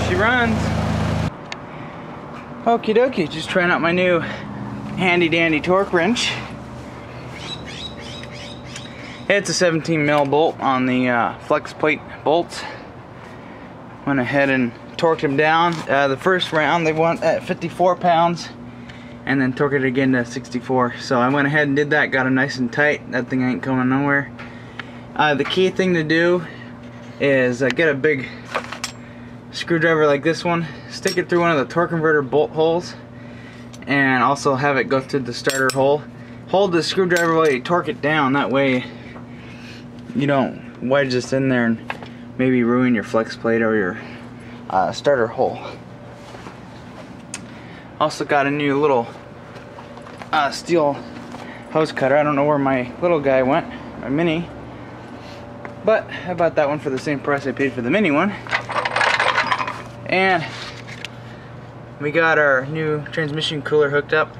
she runs. Okie dokie, just trying out my new handy dandy torque wrench. It's a 17 mil bolt on the flex plate bolts. Went ahead and torqued them down. The first round they went at 54 pounds and then torqued it again to 64. So I went ahead and did that, got it nice and tight. That thing ain't going nowhere. The key thing to do is get a big screwdriver like this one, stick it through one of the torque converter bolt holes, and also have it go through the starter hole. Hold the screwdriver while you torque it down, that way you don't wedge this in there and maybe ruin your flex plate or your starter hole. Also got a new little steel hose cutter. I don't know where my little guy went, my mini, but I bought that one for the same price I paid for the mini one. And we got our new transmission cooler hooked up,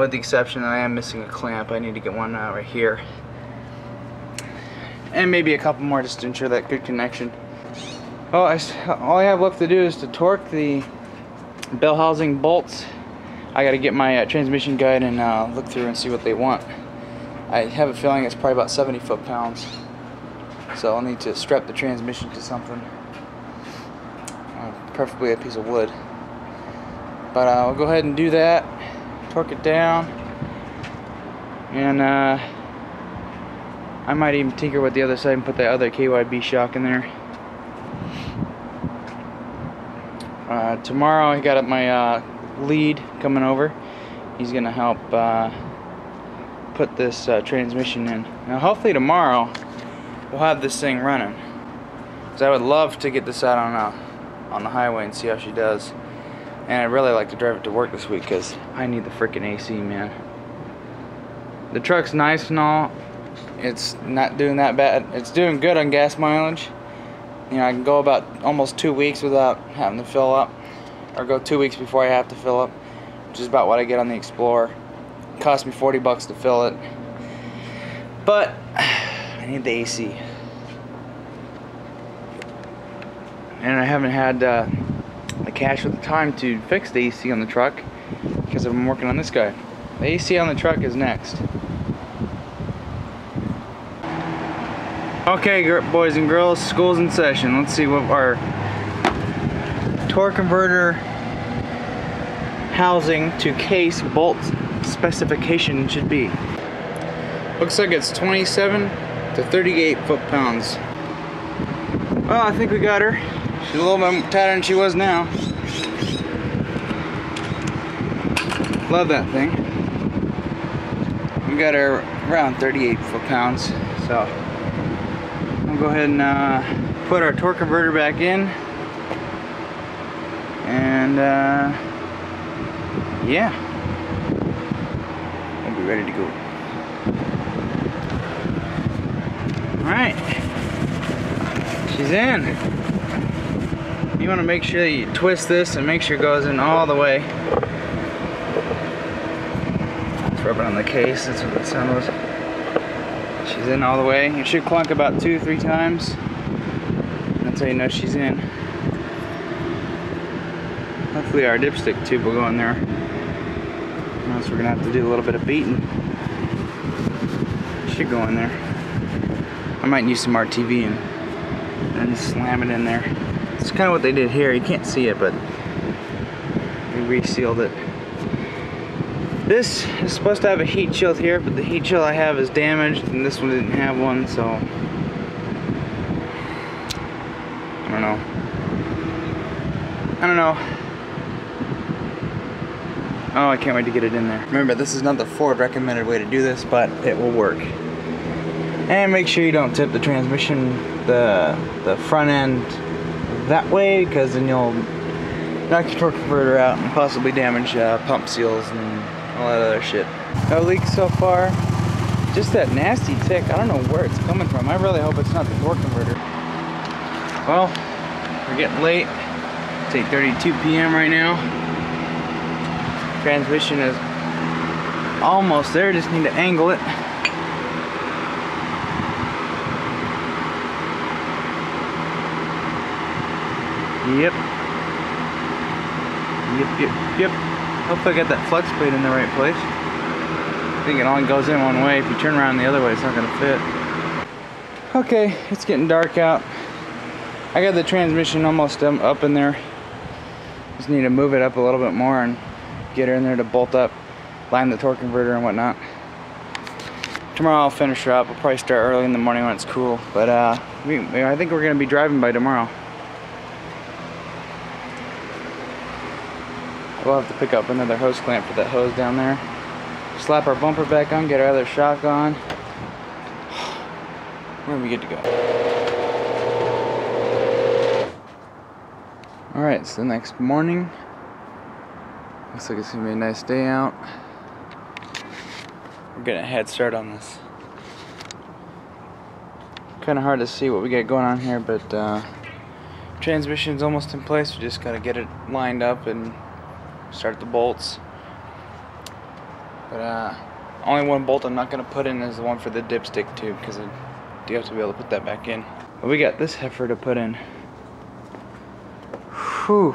with the exception that I am missing a clamp. I need to get one right here, and maybe a couple more just to ensure that good connection. Well, all I have left to do is to torque the bell housing bolts. I got to get my transmission guide and look through and see what they want. I have a feeling it's probably about 70 foot-pounds, so I'll need to strap the transmission to something, preferably a piece of wood. But I'll go ahead and do that, torque it down, and I might even tinker with the other side and put the other KYB shock in there. Tomorrow I got my lead coming over. He's gonna help put this transmission in. Now hopefully tomorrow we'll have this thing running, because I would love to get this out on the highway and see how she does. And I'd really like to drive it to work this week, because I need the freaking AC, man. The truck's nice and all. It's not doing that bad. It's doing good on gas mileage. You know, I can go about almost 2 weeks without having to fill up, or go 2 weeks before I have to fill up, which is about what I get on the Explorer. It cost me 40 bucks to fill it, but I need the AC, and I haven't had the cash or the time to fix the AC on the truck because I've been working on this guy. The AC on the truck is next. Okay, boys and girls, school's in session. Let's see what our torque converter housing to case bolt specification should be. Looks like it's 27 to 38 foot-pounds. Well, I think we got her. She's a little bit tighter than she was now. Love that thing. We got her around 38 foot-pounds, so we'll go ahead and put our torque converter back in, and yeah, we'll be ready to go. Alright, she's in. You want to make sure that you twist this and make sure it goes in all the way. Let's rub it on the case, that's what that sound was. She's in all the way. You should clunk about 2-3 times. That's how you know she's in. Hopefully our dipstick tube will go in there. Or else we're gonna have to do a little bit of beating. Should go in there. I might use some RTV and slam it in there. It's kind of what they did here. You can't see it, but we resealed it. This is supposed to have a heat shield here, but the heat shield I have is damaged, and this one didn't have one, so I don't know. Oh, I can't wait to get it in there. Remember, this is not the Ford recommended way to do this, but it will work. And make sure you don't tip the transmission, the front end that way, because then you'll knock your torque converter out and possibly damage pump seals and all that other shit. No leaks so far. Just that nasty tick. I don't know where it's coming from. I really hope it's not the torque converter. Well, we're getting late. It's 8:32 p.m. right now. Transmission is almost there. Just need to angle it. Yep. Yep. Hopefully I got that flex plate in the right place. I think it only goes in one way. If you turn around the other way, it's not gonna fit. Okay, it's getting dark out. I got the transmission almost up in there. Just need to move it up a little bit more and get her in there to bolt up, line the torque converter and whatnot. Tomorrow I'll finish her up. I'll probably start early in the morning when it's cool. But I think we're gonna be driving by tomorrow. We'll have to pick up another hose clamp for that hose down there. Slap our bumper back on, get our other shock on. We're gonna be good to go. Alright, it's the next morning. Looks like it's gonna be a nice day out. We're getting a head start on this. Kinda hard to see what we got going on here, but transmission's almost in place. We just gotta get it lined up and start the bolts. But only one bolt I'm not gonna put in is the one for the dipstick tube, because I do have to be able to put that back in. But we got this heifer to put in. Whew.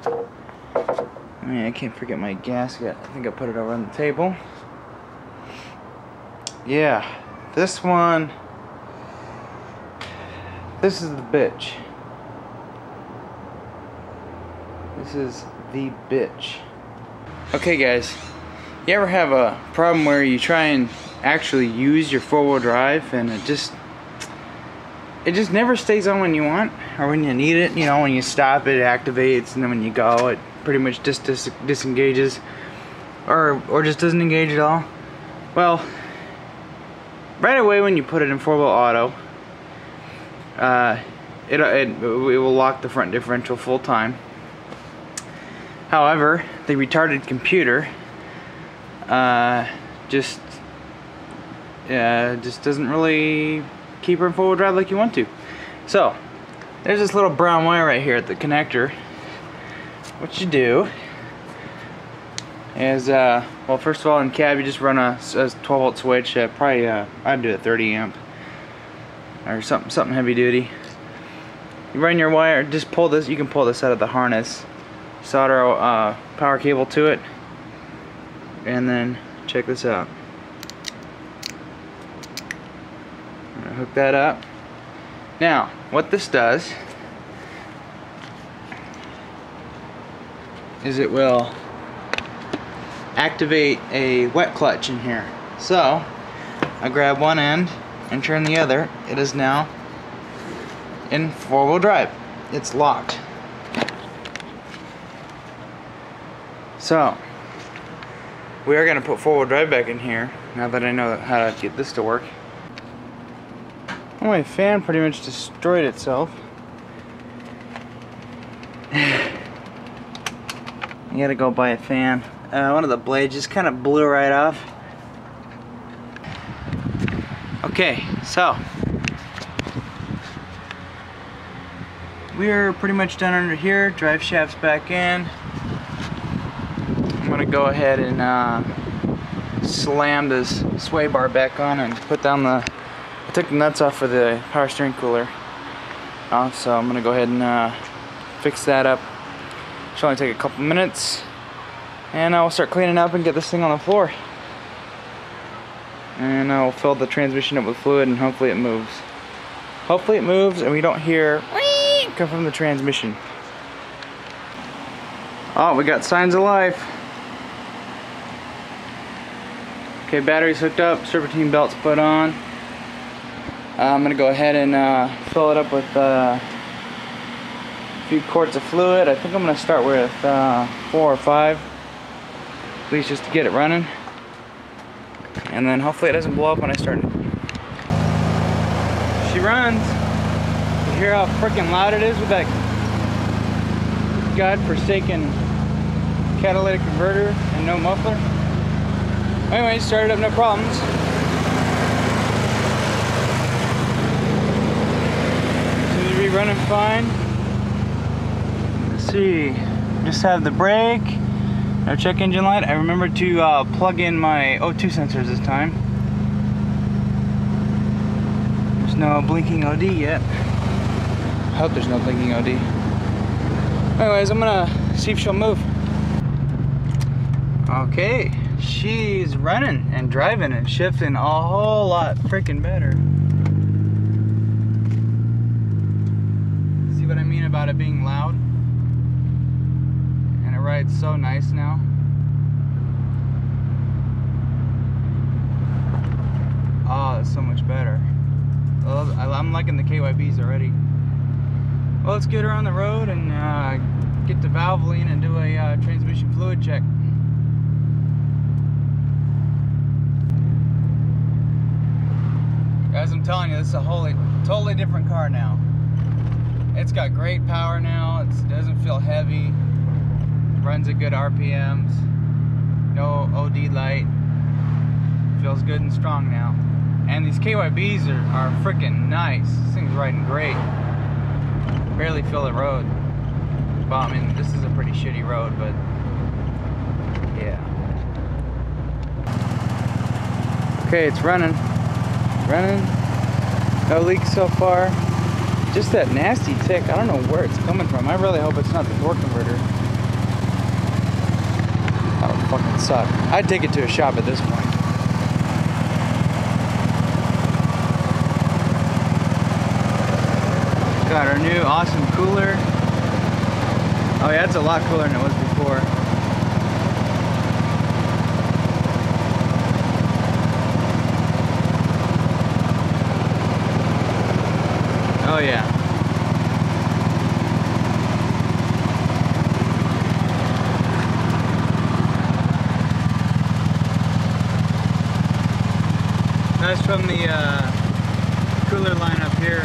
I mean, I can't forget my gasket. I think I put it over on the table. Yeah, this one. This is the bitch. This is the bitch. Okay, guys. You ever have a problem where you try and actually use your four-wheel drive and it just never stays on when you want or when you need it? You know, when you stop it activates, and then when you go it pretty much just disengages or just doesn't engage at all. Well, right away when you put it in four-wheel auto, it will lock the front differential full time. However, the retarded computer just doesn't really keep her in four-wheel drive like you want to. So there's this little brown wire right here at the connector. What you do is, well, first of all, in cab you just run a 12-volt switch. Probably I'd do a 30 amp or something heavy duty. You run your wire. Just pull this. You can pull this out of the harness. Solder a power cable to it, and then check this out. I'm gonna hook that up. Now, what this does is it will activate a wet clutch in here. So I grab one end and turn the other. It is now in four-wheel drive. It's locked. So we are going to put four-wheel drive back in here now that I know how to get this to work. Well, my fan pretty much destroyed itself. You gotta go buy a fan. One of the blades just kind of blew right off. Okay, so we're pretty much done under here. Drive shaft's back in. I'm gonna go ahead and slam this sway bar back on and put down I took the nuts off for the power steering cooler. So I'm gonna go ahead and fix that up. Should only take a couple minutes, and I will start cleaning up and get this thing on the floor. And I'll fill the transmission up with fluid, and hopefully it moves. Hopefully it moves, and we don't hear whee come from the transmission. Oh, we got signs of life. Okay, battery's hooked up, serpentine belt's put on. I'm gonna go ahead and fill it up with a few quarts of fluid. I think I'm gonna start with 4 or 5, at least just to get it running. And then hopefully it doesn't blow up when I start it. She runs. You hear how freaking loud it is with that godforsaken catalytic converter and no muffler. Anyway, started up, no problems. Seems to be running fine. Let's see. Just have the brake. No check engine light. I remembered to plug in my O2 sensors this time. There's no blinking OD yet. I hope there's no blinking OD. Anyways, I'm gonna see if she'll move. Okay, she's running and driving and shifting a whole lot freaking better. See what I mean about it being loud? And it rides so nice now. Oh, that's so much better. I'm liking the KYBs already. Well, let's get her on the road and get the valve lean and do a transmission fluid check. Guys, I'm telling you, this is a totally different car now. It's got great power now. It doesn't feel heavy. Runs at good RPMs. No OD light. Feels good and strong now. And these KYBs are freaking nice. This thing's riding great. Barely feel the road. Well, I mean, this is a pretty shitty road, but yeah. Okay, it's running. No leaks so far. Just that nasty tick. I don't know where it's coming from. I really hope it's not the torque converter. That would fucking suck. I'd take it to a shop at this point. Got our new awesome cooler. Oh yeah, it's a lot cooler than it was before. Oh yeah. That's from the cooler line up here.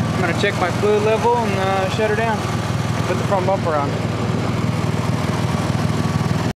I'm gonna check my fluid level and shut her down. Put the front bumper on.